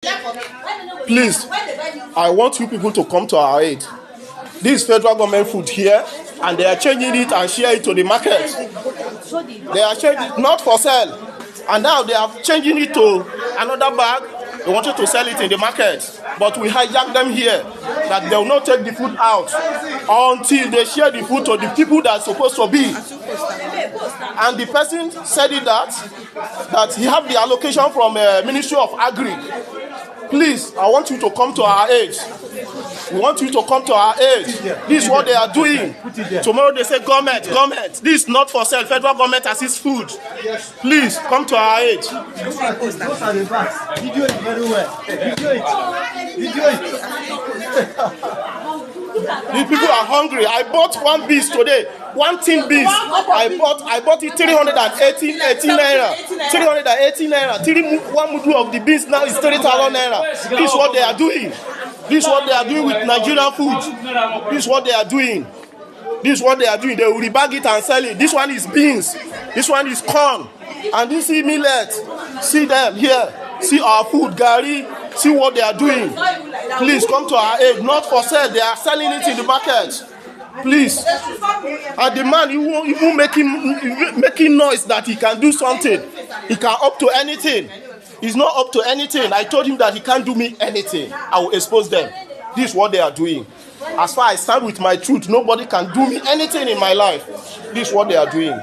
Please, I want you people to come to our aid. This federal government food here, and they are changing it and share it to the market. They are changing it, not for sale. And now they are changing it to another bag. They wanted to sell it in the market. But we hijacked them here, that they will not take the food out until they share the food to the people that are supposed to be. And the person said it that he have the allocation from Ministry of Agri. Please, I want you to come to our aid. We want you to come to our aid. This is what they are doing. Tomorrow they say government. This is not for sale. Federal government assists food. Please come to our aid. Those are the bags. Video it very well. Video it. These people are hungry. I bought one beast today. One tin beast. I bought it 318 naira. 318 naira. One mudu of the beast now is 30,000 naira. This is what they are doing. This is what they are doing with Nigerian food. This is what they are doing. This is what they are doing. They will rebag it and sell it. This one is beans. This one is corn. And this is millet. See them here. See our food, Gary. See what they are doing. Please come to our aid. Not for sale. They are selling it in the market. Please. And the man, you making noise that he can do something. He can up to anything. He's not up to anything. I told him that he can't do me anything. I will expose them. This is what they are doing. As far as I stand with my truth, nobody can do me anything in my life. This is what they are doing.